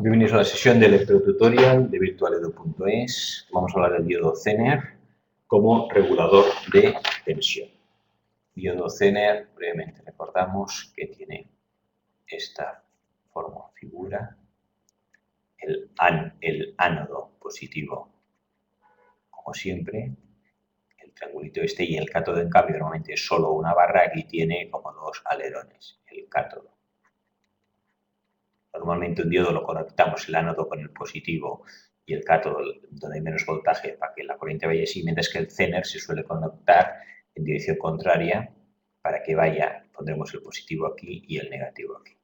Bienvenidos a la sesión de electrotutorial de virtualedu.es. Vamos a hablar del diodo Zener como regulador de tensión. Diodo Zener, brevemente recordamos que tiene esta forma o figura, el ánodo positivo, como siempre, el triangulito este, y el cátodo, en cambio, normalmente es solo una barra. Aquí tiene como dos alerones, el cátodo. Normalmente un diodo lo conectamos el ánodo con el positivo y el cátodo donde hay menos voltaje para que la corriente vaya así, mientras que el Zener se suele conectar en dirección contraria para que vaya, pondremos el positivo aquí y el negativo aquí,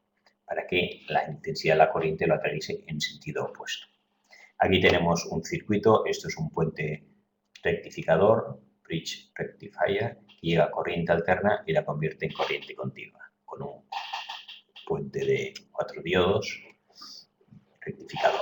para que la intensidad de la corriente lo atraviese en sentido opuesto. Aquí tenemos un circuito, esto es un puente rectificador, bridge rectifier, que llega a corriente alterna y la convierte en corriente continua, con un puente de 4 diodos rectificador.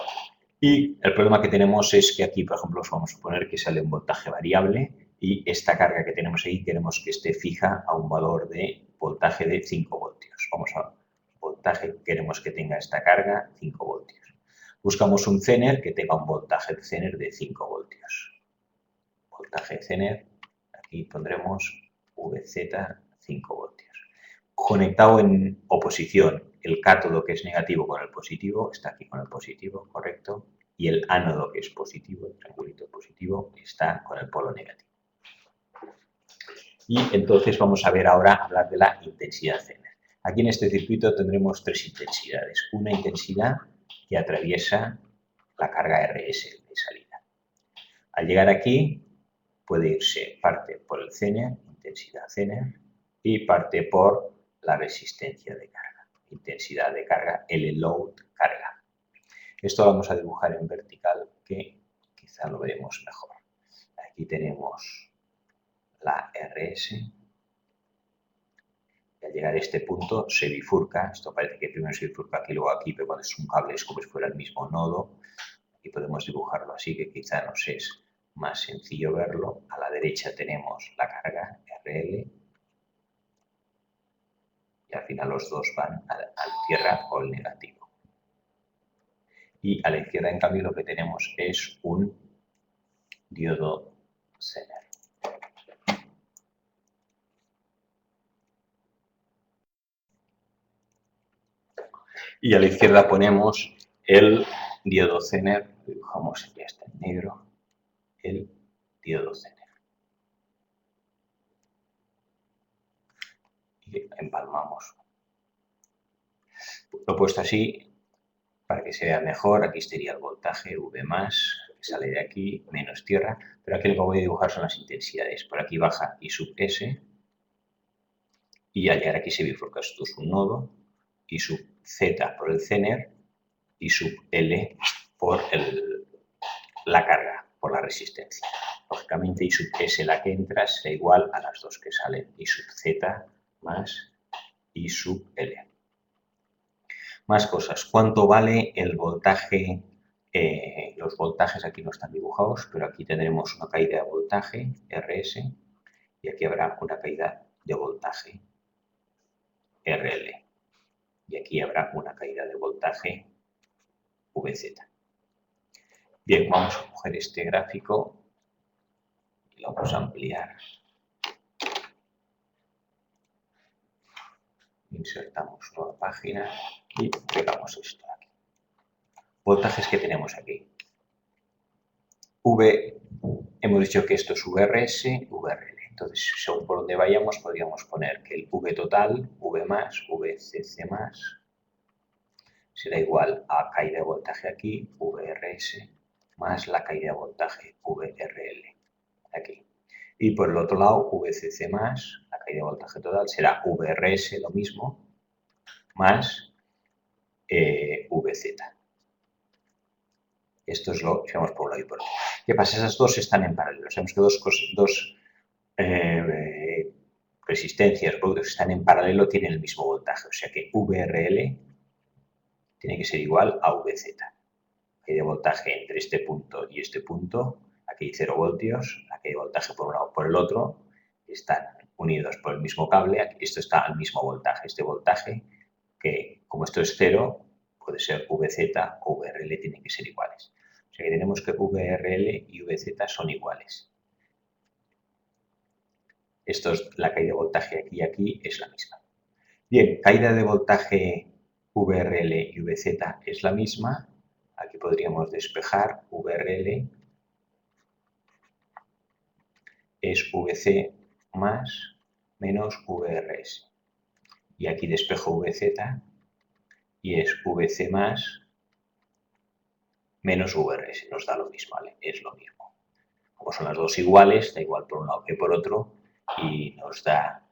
Y el problema que tenemos es que aquí, por ejemplo, vamos a suponer que sale un voltaje variable y esta carga que tenemos ahí queremos que esté fija a un valor de voltaje de 5 voltios. Vamos a voltaje, queremos que tenga esta carga 5 voltios. Buscamos un Zener que tenga un voltaje de Zener de 5 voltios. Voltaje Zener, aquí pondremos VZ 5 voltios. Conectado en oposición, el cátodo, que es negativo, con el positivo, está aquí con el positivo, correcto, y el ánodo, que es positivo, el triangulito positivo, está con el polo negativo. Y entonces vamos a ver ahora, hablar de la intensidad Zener. Aquí en este circuito tendremos tres intensidades. Una intensidad que atraviesa la carga RS de salida. Al llegar aquí, puede irse parte por el Zener, intensidad Zener, y parte por la resistencia de carga, intensidad de carga, L-load, carga. Esto lo vamos a dibujar en vertical, que quizá lo veremos mejor. Aquí tenemos la RS, y al llegar a este punto se bifurca. Esto parece que primero se bifurca aquí, luego aquí, pero cuando es un cable es como si fuera el mismo nodo. Aquí podemos dibujarlo así, que quizá nos es más sencillo verlo. A la derecha tenemos la carga, RL, y al final los dos van a tierra o el negativo. Y a la izquierda, en cambio, lo que tenemos es un diodo Zener. Y a la izquierda ponemos el diodo Zener, lo dibujamos aquí, está en negro, el diodo Zener. Y empalmamos. Lo he puesto así para que se vea mejor. Aquí estaría el voltaje V+, que sale de aquí, menos tierra, pero aquí lo que voy a dibujar son las intensidades. Por aquí baja I sub S, y al llegar aquí se bifurca. Esto es un nodo, I sub Z por el Zener, I sub L por la carga, por la resistencia. Lógicamente I sub S, la que entra, será igual a las dos que salen, I sub Z más I sub L. Más cosas. ¿Cuánto vale el voltaje? Los voltajes aquí no están dibujados, pero aquí tendremos una caída de voltaje, RS, y aquí habrá una caída de voltaje, RL. Y aquí habrá una caída de voltaje, VZ. Bien, vamos a coger este gráfico y lo vamos a ampliar. Insertamos nueva página y pegamos esto aquí. Voltajes que tenemos aquí. V, hemos dicho que esto es VRS, VRL. Entonces, según por donde vayamos, podríamos poner que el V total, V+, VCC+, será igual a caída de voltaje aquí, VRS, más la caída de voltaje, VRL, aquí. Y por el otro lado, VCC+, la caída de voltaje total, será VRS, lo mismo, más VZ. Esto es lo que vamos por un lado y por otro. ¿Qué pasa? Esas dos están en paralelo. Sabemos que dos resistencias, productos que están en paralelo, tienen el mismo voltaje. O sea que VRL tiene que ser igual a VZ. Aquí hay voltaje entre este punto y este punto. Aquí hay 0 voltios. Aquí hay voltaje por un lado o por el otro. Están unidos por el mismo cable. Aquí, esto está al mismo voltaje. Este voltaje, que como esto es 0, puede ser VZ o VRL, tienen que ser iguales. O sea que tenemos que VRL y VZ son iguales. Esto es la caída de voltaje aquí y aquí es la misma. Bien, caída de voltaje VRL y VZ es la misma. Aquí podríamos despejar VRL es VC más menos VRS. Y aquí despejo VZ y es VC más menos VRS. Nos da lo mismo, ¿vale? Es lo mismo. Como son las dos iguales, da igual por un lado que por otro y nos da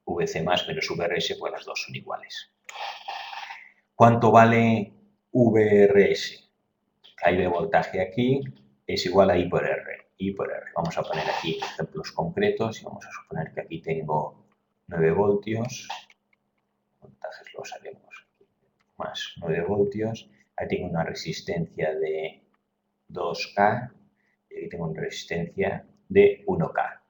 VC más menos VRS, pues las dos son iguales. ¿Cuánto vale VRS? Caída de voltaje aquí es igual a I por R. I por R. Vamos a poner aquí ejemplos concretos y vamos a suponer que aquí tengo 9 voltios. Voltajes los haremos más 9 voltios. Ahí tengo una resistencia de 2K y aquí tengo una resistencia de 1K.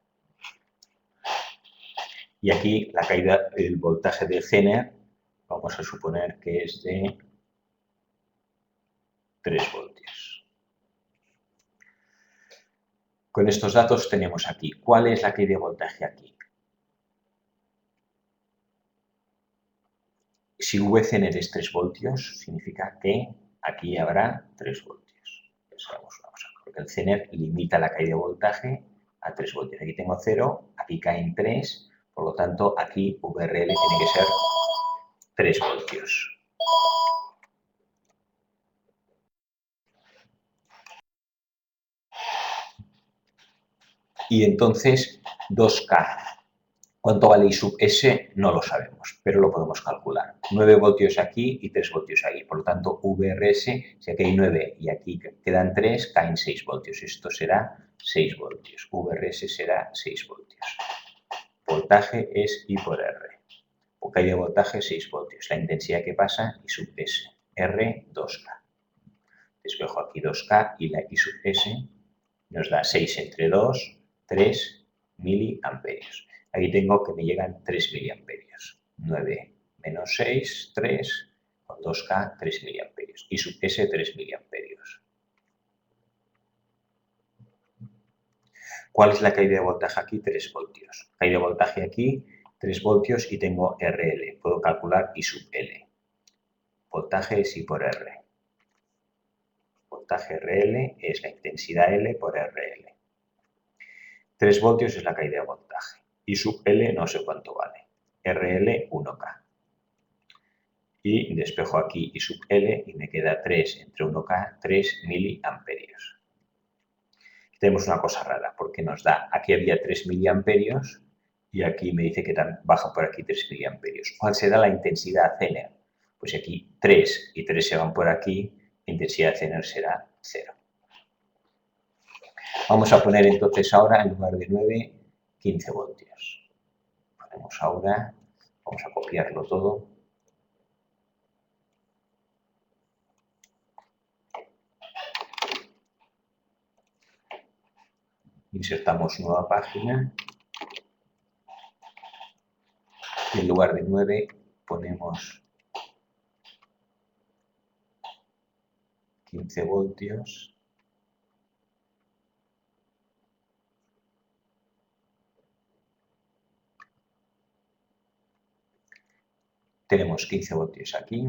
Y aquí la caída del voltaje del Zener, vamos a suponer que es de 3 voltios. Con estos datos tenemos aquí. ¿Cuál es la caída de voltaje aquí? Si VCNR es 3 voltios, significa que aquí habrá 3 voltios. Ya sabemos una cosa, porque el CENER limita la caída de voltaje a 3 voltios. Aquí tengo 0, aquí caen 3, por lo tanto, aquí VRL tiene que ser 3 voltios. Y entonces, 2K. ¿Cuánto vale I sub S? No lo sabemos, pero lo podemos calcular. 9 voltios aquí y 3 voltios aquí. Por lo tanto, VRS, si aquí hay 9 y aquí quedan 3, caen 6 voltios. Esto será 6 voltios. VRS será 6 voltios. Voltaje es I por R. O caída de voltaje 6 voltios. La intensidad que pasa, I sub S. R, 2K. Despejo aquí 2K y la I sub S nos da 6 entre 2, 3 miliamperios. Aquí tengo que me llegan 3 miliamperios. 9 menos 6, 3, con 2K, 3 miliamperios. Y sub S, 3 miliamperios. ¿Cuál es la caída de voltaje aquí? 3 voltios. Caída de voltaje aquí, 3 voltios y tengo RL. Puedo calcular I sub L. Voltaje es I por R. Voltaje RL es la intensidad L por RL. 3 voltios es la caída de voltaje. I sub L no sé cuánto vale. RL 1K. Y despejo aquí I sub L y me queda 3 entre 1K, 3 miliamperios. Tenemos una cosa rara porque nos da, aquí había 3 miliamperios y aquí me dice que baja por aquí 3 miliamperios. ¿Cuál será la intensidad Zener? Pues aquí 3 y 3 se van por aquí, la intensidad Zener será 0. Vamos a poner entonces ahora, en lugar de 9, 15 voltios. Ponemos ahora, vamos a copiarlo todo. Insertamos nueva página. Y en lugar de 9 ponemos 15 voltios. Tenemos 15 voltios aquí.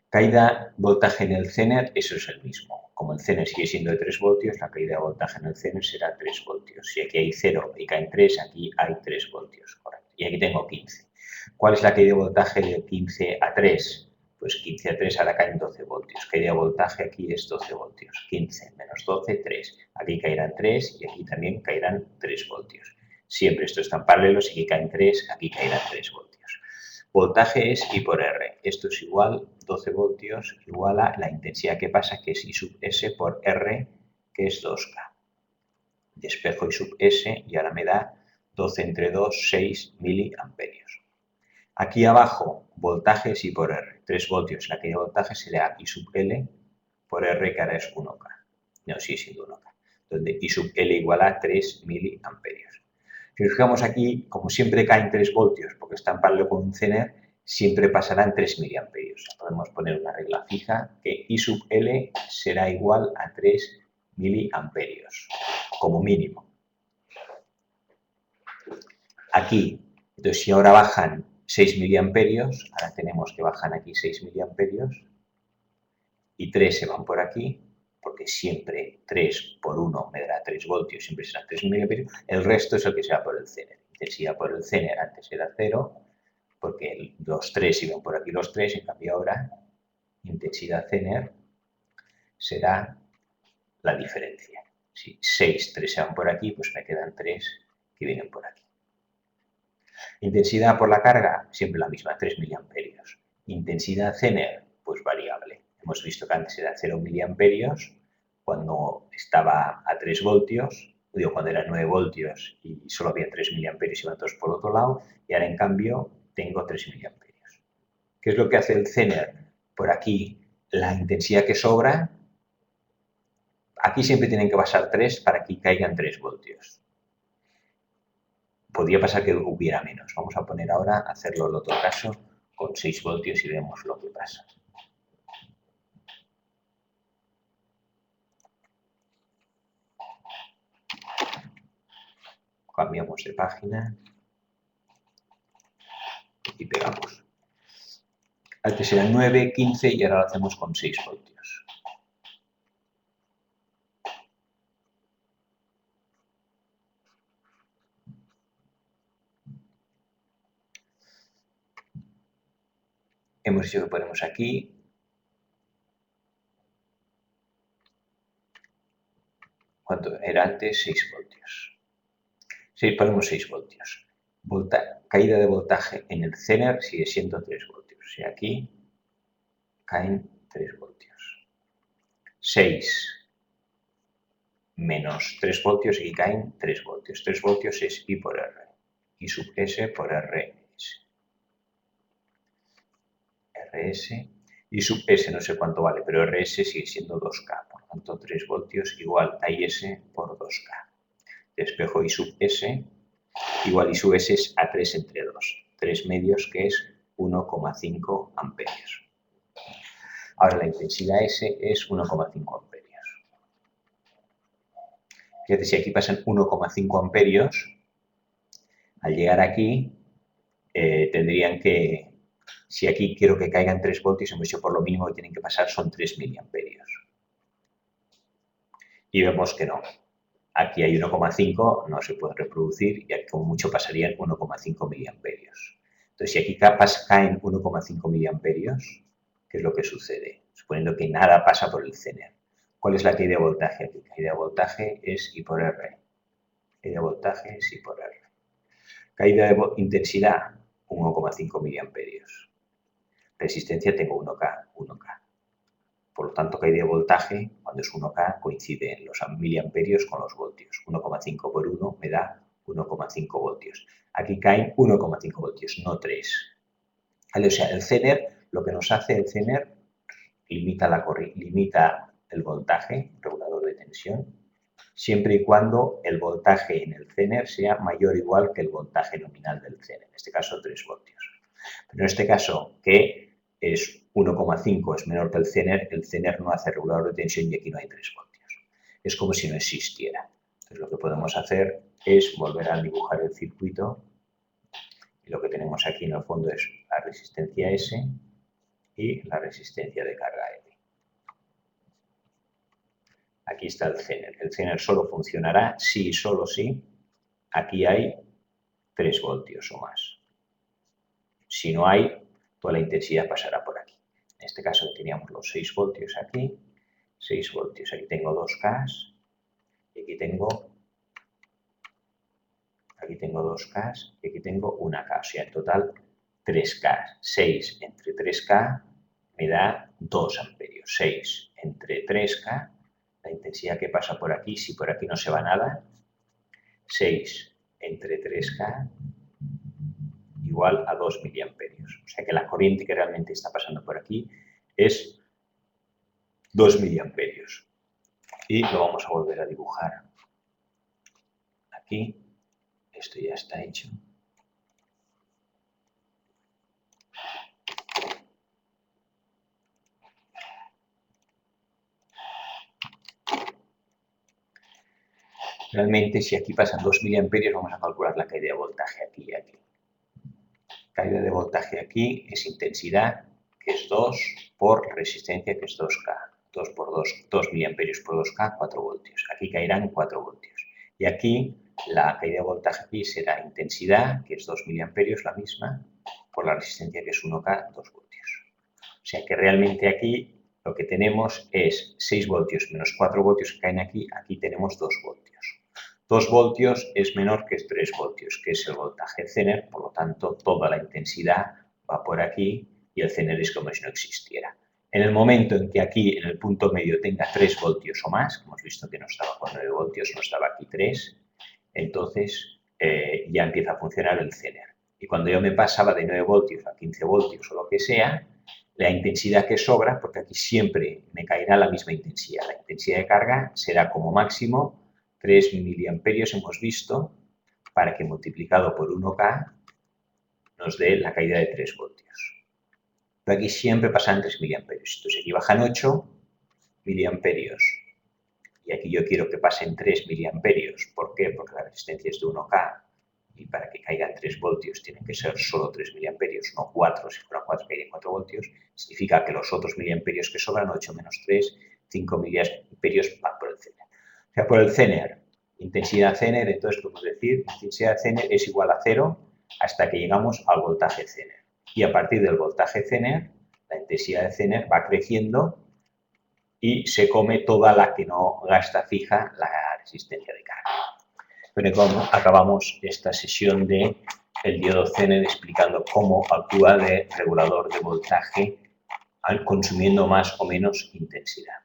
Caída, voltaje en el Zener, eso es el mismo. Como el Zener sigue siendo de 3 voltios, la caída de voltaje en el Zener será 3 voltios. Si aquí hay 0 y caen 3, aquí hay 3 voltios, correcto. Y aquí tengo 15. ¿Cuál es la caída de voltaje de 15 a 3? Pues 15 a 3 ahora caen 12 voltios. Caída de voltaje aquí es 12 voltios. 15 menos 12, 3. Aquí caerán 3 y aquí también caerán 3 voltios. Siempre estos están paralelos y aquí caen 3, aquí caerán 3 voltios. Voltaje es I por R. Esto es igual, 12 voltios igual a la intensidad que pasa, que es I sub S por R, que es 2K. Despejo I sub S y ahora me da 12 entre 2, 6 miliamperios. Aquí abajo, voltaje es I por R. 3 voltios. La caída de voltaje será I sub L por R, que ahora es 1K. No, sigue siendo 1K. Donde I sub L igual a 3 miliamperios. Si nos fijamos aquí, como siempre caen 3 voltios porque está en paralelo con un Zener, siempre pasarán 3 miliamperios. Podemos poner una regla fija que I sub L será igual a 3 miliamperios, como mínimo. Aquí, entonces si ahora bajan 6 miliamperios, ahora tenemos que bajan aquí 6 miliamperios y 3 se van por aquí, porque siempre 3 por 1 me dará 3 voltios, siempre será 3 miliamperios, el resto es el que sea por el Zener. Intensidad por el Zener antes era 0, porque los 3 iban por aquí los 3, en cambio ahora intensidad Zener será la diferencia. Si 6, 3 se van por aquí, pues me quedan 3 que vienen por aquí. Intensidad por la carga, siempre la misma, 3 miliamperios. Intensidad Zener, pues variable. Hemos visto que antes era 0 miliamperios, cuando estaba a 3 voltios, digo, cuando eran 9 voltios y solo había 3 miliamperios y iban todos por otro lado, y ahora en cambio tengo 3 miliamperios. ¿Qué es lo que hace el Zener? Por aquí, la intensidad que sobra, aquí siempre tienen que pasar 3 para que caigan 3 voltios. Podría pasar que hubiera menos. Vamos a poner ahora, hacerlo en otro caso, con 6 voltios y vemos lo que pasa. Cambiamos de página y pegamos. Antes eran 9, 15 y ahora lo hacemos con 6 voltios. Hemos dicho que ponemos aquí. ¿Cuánto era antes? 6 voltios. Ponemos 6 voltios. Caída de voltaje en el Zener sigue siendo 3 voltios. O sea, aquí caen 3 voltios. 6 menos 3 voltios y caen 3 voltios. 3 voltios es I por R. I sub S por RS. RS. I sub S no sé cuánto vale, pero RS sigue siendo 2K. Por lo tanto, 3 voltios igual a IS por 2K. Despejo I sub S igual I sub S es A3 entre 2. 3 medios que es 1,5 amperios. Ahora la intensidad S es 1,5 amperios. Fíjate, si aquí pasan 1,5 amperios, al llegar aquí tendrían que, si aquí quiero que caigan 3 voltios, hemos dicho por lo mínimo que tienen que pasar son 3 miliamperios. Y vemos que no. Aquí hay 1,5, no se puede reproducir y aquí como mucho pasarían 1,5 miliamperios. Entonces, si aquí caen 1,5 miliamperios, ¿qué es lo que sucede? Suponiendo que nada pasa por el Zener. ¿Cuál es la caída de voltaje aquí? La caída de voltaje es I por R. Caída de voltaje es I por R. Caída de intensidad, 1,5 miliamperios. Resistencia tengo 1K, 1K. Por lo tanto, caída de voltaje, cuando es 1K, coinciden los miliamperios con los voltios. 1,5 por 1 me da 1,5 voltios. Aquí caen 1,5 voltios, no 3. ¿Vale? O sea, el Zener, lo que nos hace el Zener, limita el voltaje, regulador de tensión, siempre y cuando el voltaje en el Zener sea mayor o igual que el voltaje nominal del Zener, en este caso 3 voltios. Pero en este caso, que es 1,5 es menor que el Zener no hace regulador de tensión y aquí no hay 3 voltios. Es como si no existiera. Entonces lo que podemos hacer es volver a dibujar el circuito y lo que tenemos aquí en el fondo es la resistencia S y la resistencia de carga L. Aquí está el Zener. El Zener solo funcionará si y solo si aquí hay 3 voltios o más. Si no hay, toda la intensidad pasará por aquí. En este caso teníamos los 6 voltios aquí, 6 voltios. Aquí tengo 2K y aquí tengo 2K y aquí tengo 1K. O sea, en total 3K. 6 entre 3K me da 2 amperios. 6 entre 3K, la intensidad que pasa por aquí, si por aquí no se va nada, 6 entre 3K igual a 2 miliamperios. O sea que la corriente que realmente está pasando por aquí es 2 miliamperios. Y lo vamos a volver a dibujar aquí. Esto ya está hecho. Realmente, si aquí pasan 2 miliamperios, vamos a calcular la caída de voltaje aquí y aquí. Caída de voltaje aquí es intensidad, que es 2, por resistencia, que es 2K. 2 por 2 miliamperios por 2K, 4 voltios. Aquí caerán 4 voltios. Y aquí la caída de voltaje aquí será intensidad, que es 2 miliamperios, la misma, por la resistencia, que es 1K, 2 voltios. O sea que realmente aquí lo que tenemos es 6 voltios menos 4 voltios que caen aquí, aquí tenemos 2 voltios. 2 voltios es menor que 3 voltios, que es el voltaje Zener, por lo tanto, toda la intensidad va por aquí y el Zener es como si no existiera. En el momento en que aquí, en el punto medio, tenga 3 voltios o más, hemos visto que no estaba con 9 voltios, no estaba aquí 3, entonces ya empieza a funcionar el Zener. Y cuando yo me pasaba de 9 voltios a 15 voltios o lo que sea, la intensidad que sobra, porque aquí siempre me caerá la misma intensidad. La intensidad de carga será como máximo 3 miliamperios, hemos visto, para que multiplicado por 1K nos dé la caída de 3 voltios. Pero aquí siempre pasan 3 miliamperios. Entonces aquí bajan 8 miliamperios. Y aquí yo quiero que pasen 3 miliamperios. ¿Por qué? Porque la resistencia es de 1K. Y para que caigan 3 voltios tienen que ser solo 3 miliamperios, no 4. Si fueran 4, caerían 4 voltios. Significa que los otros miliamperios que sobran, 8 menos 3, 5 miliamperios, van por el Zener. O sea, por el Zener, intensidad Zener, entonces podemos decir, intensidad Zener es igual a 0 hasta que llegamos al voltaje Zener. Y a partir del voltaje Zener, la intensidad de Zener va creciendo y se come toda la que no gasta fija la resistencia de carga. Pero acabamos esta sesión de el diodo Zener explicando cómo actúa de regulador de voltaje consumiendo más o menos intensidad.